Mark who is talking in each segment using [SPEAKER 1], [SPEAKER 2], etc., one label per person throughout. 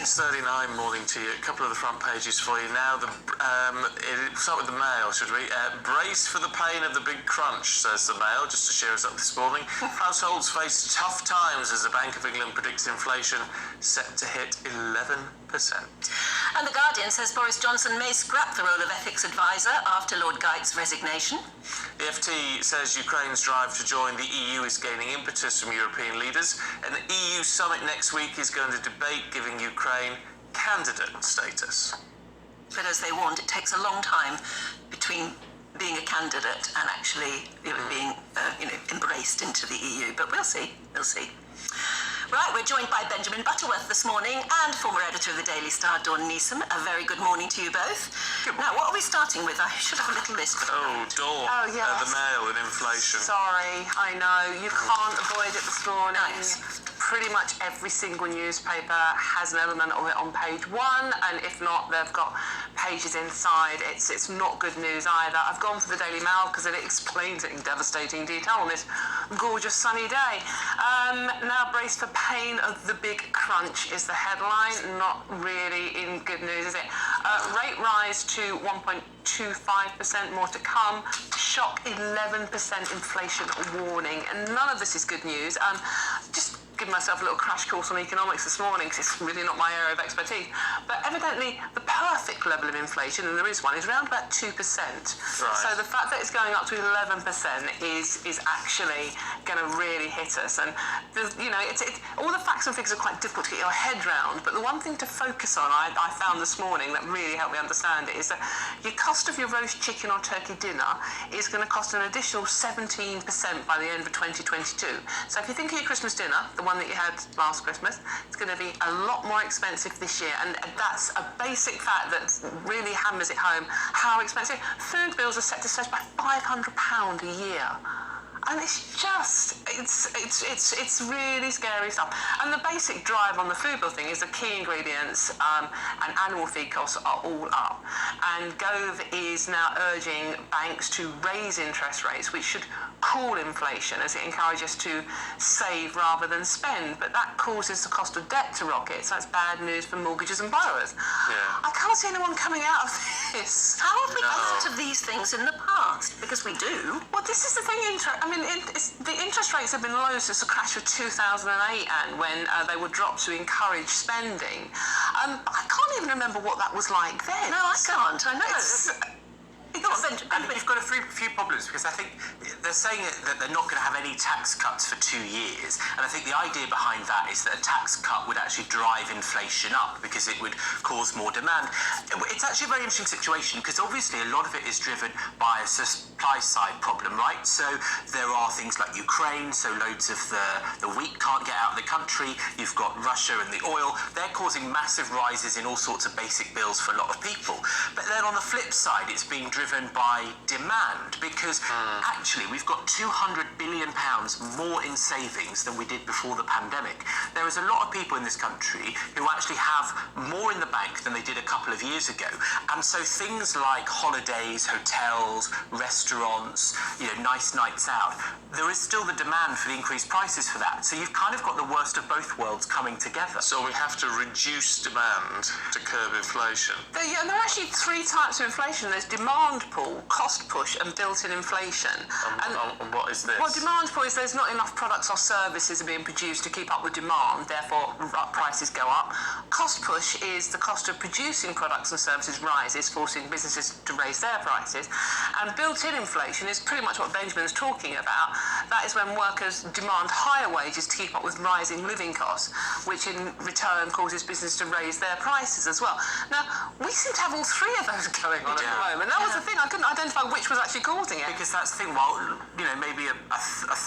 [SPEAKER 1] 6:39 morning to you. A couple of the front pages for you now. We'll start with the Mail, should we? Brace for the pain of the big crunch, says the Mail, just to cheer us up this morning. Households face tough times as the Bank of England predicts inflation set to hit 11%.
[SPEAKER 2] And The Guardian says Boris Johnson may scrap the role of ethics advisor after Lord Geit's resignation.
[SPEAKER 1] The FT says Ukraine's drive to join the EU is gaining impetus from European leaders. An EU summit next week is going to debate giving Ukraine candidate status.
[SPEAKER 2] But as they warned, it takes a long time between being a candidate and actually being embraced into the EU. But we'll see. Right, we're joined by Benjamin Butterworth this morning and former editor of the Daily Star, Dawn Neeson. A very good morning to you both. Now, what are we starting with? I should have a little list.
[SPEAKER 1] Oh, Dawn.
[SPEAKER 3] Oh, yes.
[SPEAKER 1] The Mail and inflation.
[SPEAKER 3] Sorry, I know. You can't avoid it this morning.
[SPEAKER 2] Nice.
[SPEAKER 3] Pretty much every single newspaper has an element of it on page one, and if not, they've got pages inside. It's not good news either. I've gone for the Daily Mail because it explains it in devastating detail on this gorgeous sunny day. Now, brace for pain of the big crunch is the headline. Not really in good news, is it? Rate rise to 1.25%, more to come. Shock 11% inflation warning, and none of this is good news. Just give myself a little crash course on economics this morning because it's really not my area of expertise. But evidently, the perfect level of inflation, and there is one, is around about 2%.
[SPEAKER 1] Right.
[SPEAKER 3] So the fact that it's going up to 11% is actually going to really hit us. And all the facts and figures are quite difficult to get your head round. But the one thing to focus on, I found this morning that really helped me understand it, is that your cost of your roast chicken or turkey dinner is going to cost an additional 17% by the end of 2022. So if you think of your Christmas dinner, the one that you had last Christmas, it's going to be a lot more expensive this year, and that's a basic fact that really hammers it home how expensive food bills are set to surge by £500 a year. And it's really scary stuff. And the basic drive on the food bill thing is the key ingredients and animal feed costs are all up. And Gove is now urging banks to raise interest rates, which should cool inflation as it encourages to save rather than spend. But that causes the cost of debt to rocket, so that's bad news for mortgages and borrowers.
[SPEAKER 1] Yeah.
[SPEAKER 3] I can't see anyone coming out of this.
[SPEAKER 2] How have we thought of these things in the past? Because we do.
[SPEAKER 3] Well, this is the thing. The interest rates have been low since the crash of 2008, and when they were dropped to encourage spending. I can't even remember what that was like then.
[SPEAKER 2] No, I can't. I know.
[SPEAKER 4] And you've got a few problems, because I think they're saying that they're not going to have any tax cuts for 2 years, and I think the idea behind that is that a tax cut would actually drive inflation up because it would cause more demand. It's actually a very interesting situation because obviously a lot of it is driven by a supply side problem, right? So there are things like Ukraine, so loads of the wheat can't get out of the country. You've got Russia and the oil. They're causing massive rises in all sorts of basic bills for a lot of people. But then on the flip side, it's being driven by demand, because actually we've got £200 billion more in savings than we did before the pandemic. There is a lot of people in this country who actually have more in the bank than they did a couple of years ago, and so things like holidays, hotels, restaurants, nice nights out, there is still the demand for the increased prices for that. So you've kind of got the worst of both worlds coming together.
[SPEAKER 1] So we have to reduce demand to curb inflation.
[SPEAKER 3] There are actually three types of inflation. There's demand pull, cost push, and built-in inflation.
[SPEAKER 1] And what is this?
[SPEAKER 3] Well, demand pull is there's not enough products or services are being produced to keep up with demand, therefore prices go up. Cost push is the cost of producing products and services rises, forcing businesses to raise their prices. And built-in inflation is pretty much what Benjamin's talking about. That is when workers demand higher wages to keep up with rising living costs, which in return causes business to raise their prices as well. Now, we seem to have all three of those going on at the moment. That was the thing. I couldn't identify which was actually causing it.
[SPEAKER 4] Because that's the thing, maybe a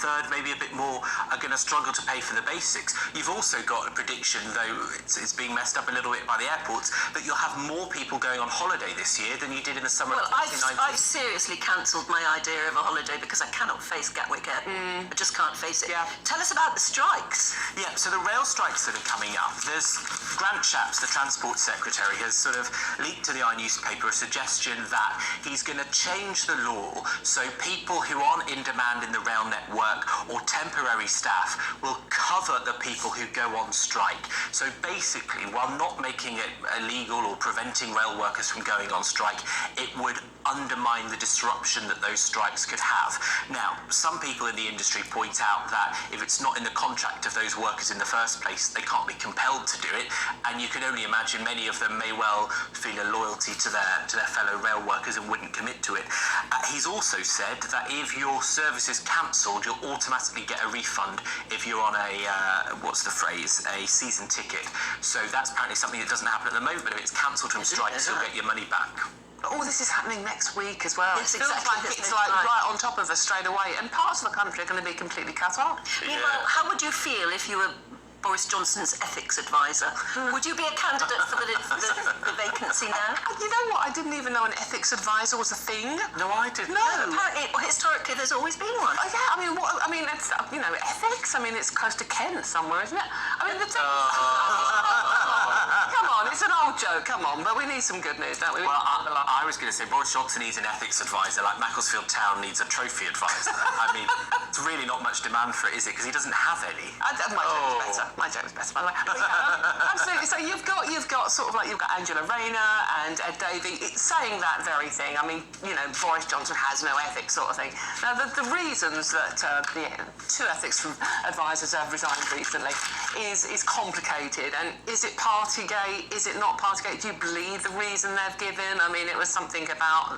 [SPEAKER 4] third, maybe a bit more are going to struggle to pay for the basics. You've also got a prediction, though it's being messed up a little bit by the airports, that you'll have more people going on holiday this year than you did in the summer of 2019.
[SPEAKER 2] I've seriously cancelled my idea of a holiday because I cannot face Gatwick Airport. I just can't face it.
[SPEAKER 3] Yeah.
[SPEAKER 2] Tell us about the strikes.
[SPEAKER 4] Yeah, so the rail strikes that are coming up, there's Grant Shapps, the Transport Secretary, has sort of leaked to the newspaper a suggestion that he's going to change the law so people who aren't in demand in the rail network or temporary staff will cover the people who go on strike. So basically, while not making it illegal or preventing rail workers from going on strike, it would undermine the disruption that those strikes could have. Now, some people in the industry point out that if it's not in the contract of those workers in the first place, they can't be compelled to do it, and you can only imagine many of them may well feel a loyalty to their fellow rail workers and wouldn't commit to it. He's also said that if your service is cancelled, you'll automatically get a refund if you're on a season ticket. So that's apparently something that doesn't happen at the moment, but if it's cancelled from strikes, you'll get your money back.
[SPEAKER 3] All this is happening next week as well.
[SPEAKER 2] Yes,
[SPEAKER 3] it feels
[SPEAKER 2] exactly.
[SPEAKER 3] like it's like right on top of us straight away, and parts of the country are going to be completely cut off.
[SPEAKER 2] Meanwhile, how would you feel if you were Boris Johnson's ethics advisor? Would you be a candidate for the vacancy now?
[SPEAKER 3] You know what? I didn't even know an ethics advisor was a thing.
[SPEAKER 1] No, I didn't.
[SPEAKER 3] No.
[SPEAKER 2] Apparently, historically, there's always been one.
[SPEAKER 3] Oh, yeah, I mean, it's ethics. I mean, it's close to Kent somewhere, isn't it? I mean, come on, it's an old joke. Come on, but we need some good news, don't we?
[SPEAKER 4] Well, I was going to say Boris Johnson needs an ethics advisor like Macclesfield Town needs a trophy advisor. I mean, it's really not much demand for it, is it? Because he doesn't have any.
[SPEAKER 3] My joke was better, by the way. But, yeah, absolutely. So you've got sort of like you've got Angela Rayner and Ed Davey saying that very thing. I mean, Boris Johnson has no ethics, sort of thing. Now, the reasons that the two ethics advisors have resigned recently is complicated. And is it Partygate? Is it not Partygate? Do you believe the reason they've given? I mean, it was something about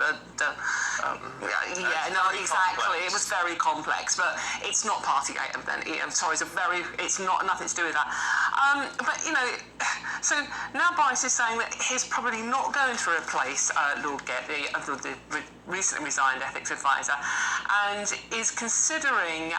[SPEAKER 3] exactly. It was very complex, but it's not Partygate. I'm sorry, it's not nothing to do with that. But so now Boris is saying that he's probably not going to replace Lord Getty, the recently resigned ethics advisor, and is considering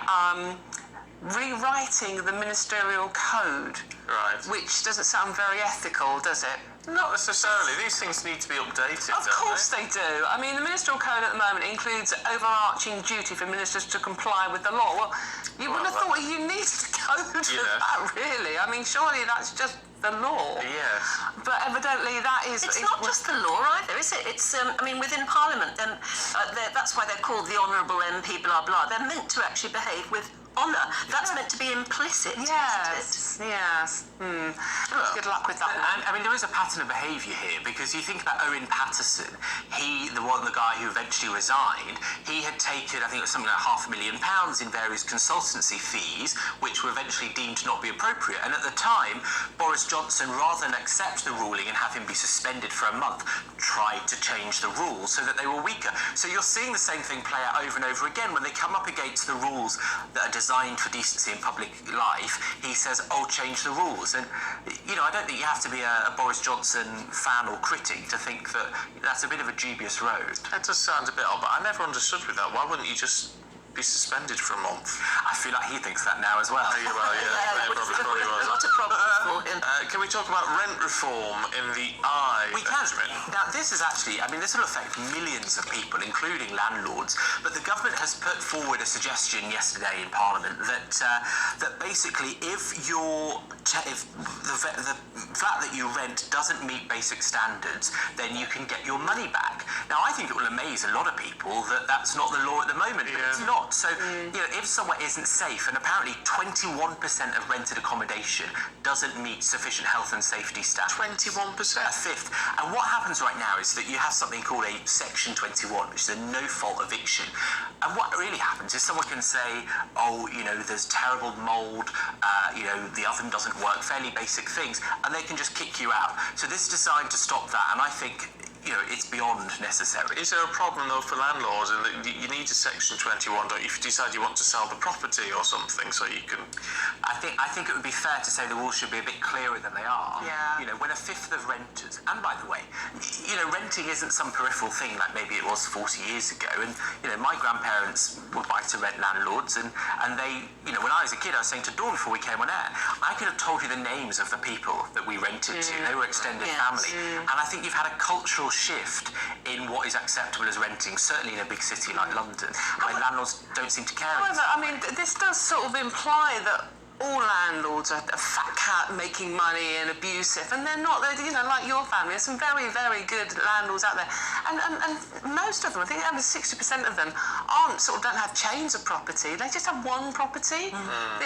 [SPEAKER 3] rewriting the ministerial code.
[SPEAKER 1] Right.
[SPEAKER 3] Which doesn't sound very ethical, does it?
[SPEAKER 1] Not necessarily. These things need to be updated.
[SPEAKER 3] Of course they do. I mean, the ministerial code at the moment includes overarching duty for ministers to comply with the law. Well, you would have thought you needed a code for that, really. I mean, surely that's just the law.
[SPEAKER 1] Yes.
[SPEAKER 3] But evidently that is...
[SPEAKER 2] It's not just the law either, is it? It's, within Parliament, that's why they're called the Honourable MP, blah, blah. They're meant to actually behave with honour. That's meant to be implicit, isn't it?
[SPEAKER 3] Yes. Good luck with that one.
[SPEAKER 4] I mean, there is a pattern of behaviour here, because you think about Owen Paterson, the guy who eventually resigned, he had taken, I think it was something like £500,000 in various consultancy fees, which were eventually deemed to not be appropriate. And at the time, Boris Johnson, rather than accept the ruling and have him be suspended for a month, tried to change the rules so that they were weaker. So you're seeing the same thing play out over and over again. When they come up against the rules that are designed for decency in public life, he says, change the rules. And, I don't think you have to be a Boris Johnson fan or critic to think that that's a bit of a dubious road.
[SPEAKER 1] That does sound a bit odd, but I never understood with that. Why wouldn't you just be suspended for a month?
[SPEAKER 4] I feel like he thinks that now as well.
[SPEAKER 1] Yeah, probably was.
[SPEAKER 2] Not a problem for him.
[SPEAKER 1] Can we talk about rent reform in the eye?
[SPEAKER 4] We can. Now, this is actually, this will affect millions of people, including landlords, but the government has put forward a suggestion yesterday in Parliament that basically if the flat that you rent doesn't meet basic standards, then you can get your money back. Now, I think it will amaze a lot of people that that's not the law at the moment, but it's not. So, if somewhere isn't safe, and apparently 21% of rented accommodation doesn't meet sufficient health and safety standards.
[SPEAKER 1] 21%?
[SPEAKER 4] A fifth. And what happens right now is that you have something called a Section 21, which is a no-fault eviction. And what really happens is someone can say, there's terrible mould, the oven doesn't work, fairly basic things, and they can just kick you out. So this is designed to stop that, and I think it's beyond necessary.
[SPEAKER 1] Is there a problem, though, for landlords? And you need a Section 21, don't you, if you decide you want to sell the property or something, so you can...
[SPEAKER 4] I think it would be fair to say the rules should be a bit clearer than they are.
[SPEAKER 3] Yeah.
[SPEAKER 4] When a fifth of renters... And by the way, renting isn't some peripheral thing like maybe it was 40 years ago. And, my grandparents were buy-to-rent landlords, and they... when I was a kid, I was saying to Dawn before we came on air, I could have told you the names of the people that we rented to. They were extended family. And I think you've had a cultural shift in what is acceptable as renting, certainly in a big city like London, where landlords don't seem to care.
[SPEAKER 3] However, this does sort of imply that all landlords are fat cat making money and abusive, and they're not. They're, you know, like your family, there's some very, very good landlords out there, and most of them, I think over 60% of them, don't have chains of property. They just have one property.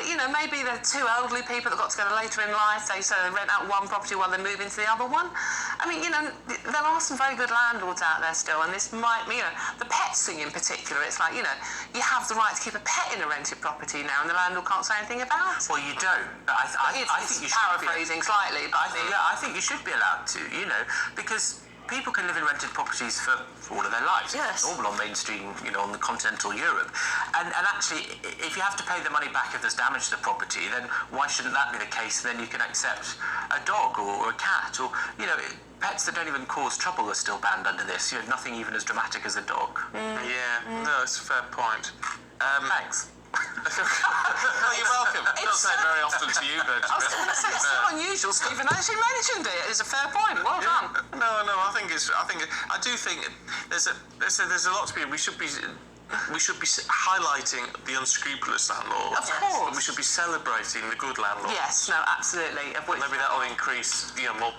[SPEAKER 3] You know, maybe they're two elderly people that got together later in life. They rent out one property while they move into the other one. I mean, you know, there are some very good landlords out there still, and this might, you know, the pets thing in particular. It's like, you know, you have the right to keep a pet in a rented property now, and the landlord can't say anything about it.
[SPEAKER 4] Well, you don't. But I think you should
[SPEAKER 3] paraphrasing slightly, but
[SPEAKER 4] I think you should be allowed to, you know, because people can live in rented properties for all of their lives.
[SPEAKER 2] Yes.
[SPEAKER 4] It's normal on mainstream, you know, on the continental Europe. And actually, if you have to pay the money back if there's damage to the property, then why shouldn't that be the case? Then you can accept a dog or a cat, or, you know, pets that don't even cause trouble are still banned under this. You know, nothing even as dramatic as a dog.
[SPEAKER 1] Yeah, no, it's a fair point.
[SPEAKER 4] Thanks.
[SPEAKER 1] Well, you're welcome. I don't say it very often to you, but
[SPEAKER 3] I was going to say, it's so unusual. Stephen actually mentioned it. It's a fair point. Well done.
[SPEAKER 1] No, I do think there's a lot to be. We should be highlighting the unscrupulous landlords.
[SPEAKER 3] Of course.
[SPEAKER 1] But we should be celebrating the good landlords.
[SPEAKER 3] Yes, no, absolutely. Of which,
[SPEAKER 1] Maybe that will increase, you know, more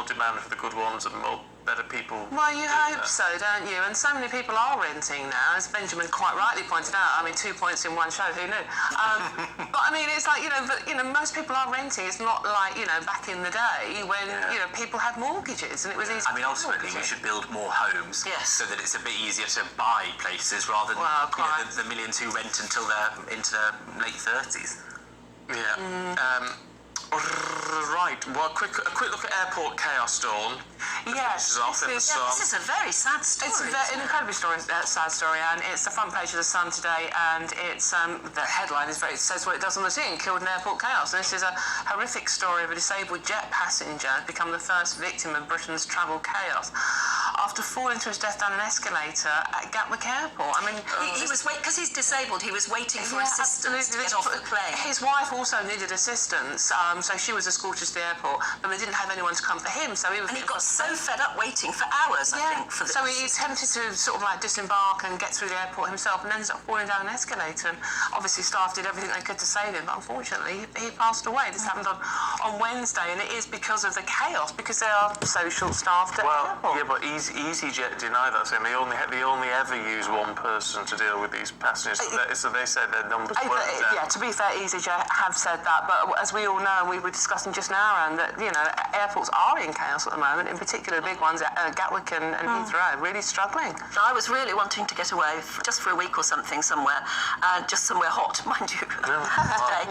[SPEAKER 1] demand for the good ones and more better people.
[SPEAKER 3] well, you hope so, don't you? And so many people are renting now, as Benjamin quite rightly pointed out. I mean, 2 points in one show, who knew? But I mean, it's like, you know, most people are renting. It's not like, you know, back in the day when, you know, people had mortgages and it was easy.
[SPEAKER 4] I mean, ultimately, we should build more homes,
[SPEAKER 2] Yes.
[SPEAKER 4] so that it's a bit easier to buy places rather than you know, the millions who rent until they're into their late 30s.
[SPEAKER 1] Yeah. Right. Well, a quick look at airport chaos, Dawn.
[SPEAKER 3] Yes,
[SPEAKER 2] This is a very sad story.
[SPEAKER 3] It's an incredibly sad story, and it's the front page of the Sun today, and it's the headline is it says what it does on the tin: killed in airport chaos. And this is a horrific story of a disabled jet passenger who's become the first victim of Britain's travel chaos after falling to his death down an escalator at Gatwick Airport. I mean,
[SPEAKER 2] he was because he's disabled. He was waiting for assistance to get off the plane.
[SPEAKER 3] His wife also needed assistance, so she was escorted to the airport, but they didn't have anyone to come for him, so he was.
[SPEAKER 2] And he got so fed up waiting for hours, I think, for this.
[SPEAKER 3] So he attempted to sort of like disembark and get through the airport himself, and ended up falling down an escalator. And obviously, staff did everything they could to save him, but unfortunately, he passed away. This happened on Wednesday, and it is because of the chaos, because they are so short-staffed at the airport.
[SPEAKER 1] Yeah, but EasyJet deny that, saying they only ever use one person to deal with these passengers. So they say their numbers weren't down.
[SPEAKER 3] Yeah, to be fair, EasyJet have said that, but as we all know, and we were discussing just now, and that, you know, airports are in chaos at the moment, in particular big ones, Gatwick and Heathrow, really struggling.
[SPEAKER 2] I was really wanting to get away just for a week or something somewhere, just somewhere hot, mind you, today.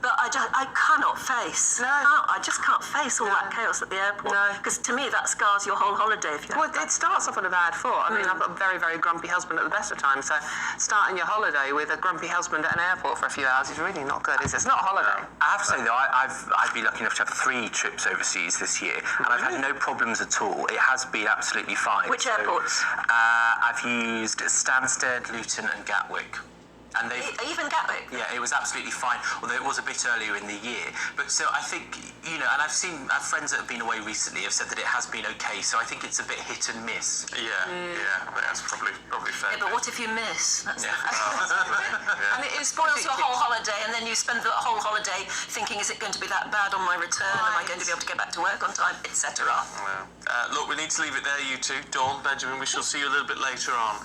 [SPEAKER 2] But I cannot face.
[SPEAKER 3] No.
[SPEAKER 2] I just can't face all that chaos at the airport.
[SPEAKER 3] No.
[SPEAKER 2] Because to me, that scars your whole holiday. If you
[SPEAKER 3] Well, it starts off on a bad foot. I mean, I've got a very, very grumpy husband at the best of times, so starting your holiday with a grumpy husband at an airport for a few hours is really not good, is it? It's not a holiday.
[SPEAKER 4] I have to say, though, I've been lucky enough to have 3 trips overseas this year, and I've had no problems at all. It has been absolutely fine.
[SPEAKER 2] Which airports?
[SPEAKER 4] I've used Stansted, Luton, and Gatwick. And
[SPEAKER 2] Even Gatwick?
[SPEAKER 4] Yeah, it was absolutely fine, although it was a bit earlier in the year. But so I think, you know, and I've friends that have been away recently have said that it has been okay, so I think it's a bit hit and miss.
[SPEAKER 1] Yeah, I think that's probably fair.
[SPEAKER 2] Yeah, but what if you miss? That's
[SPEAKER 3] And it
[SPEAKER 2] spoils your whole holiday, and then you spend the whole holiday thinking, is it going to be that bad on my return? Am I going to be able to get back to work on time, etc.?
[SPEAKER 1] Look, we need to leave it there, you two. Dawn, Benjamin, we shall see you a little bit later on.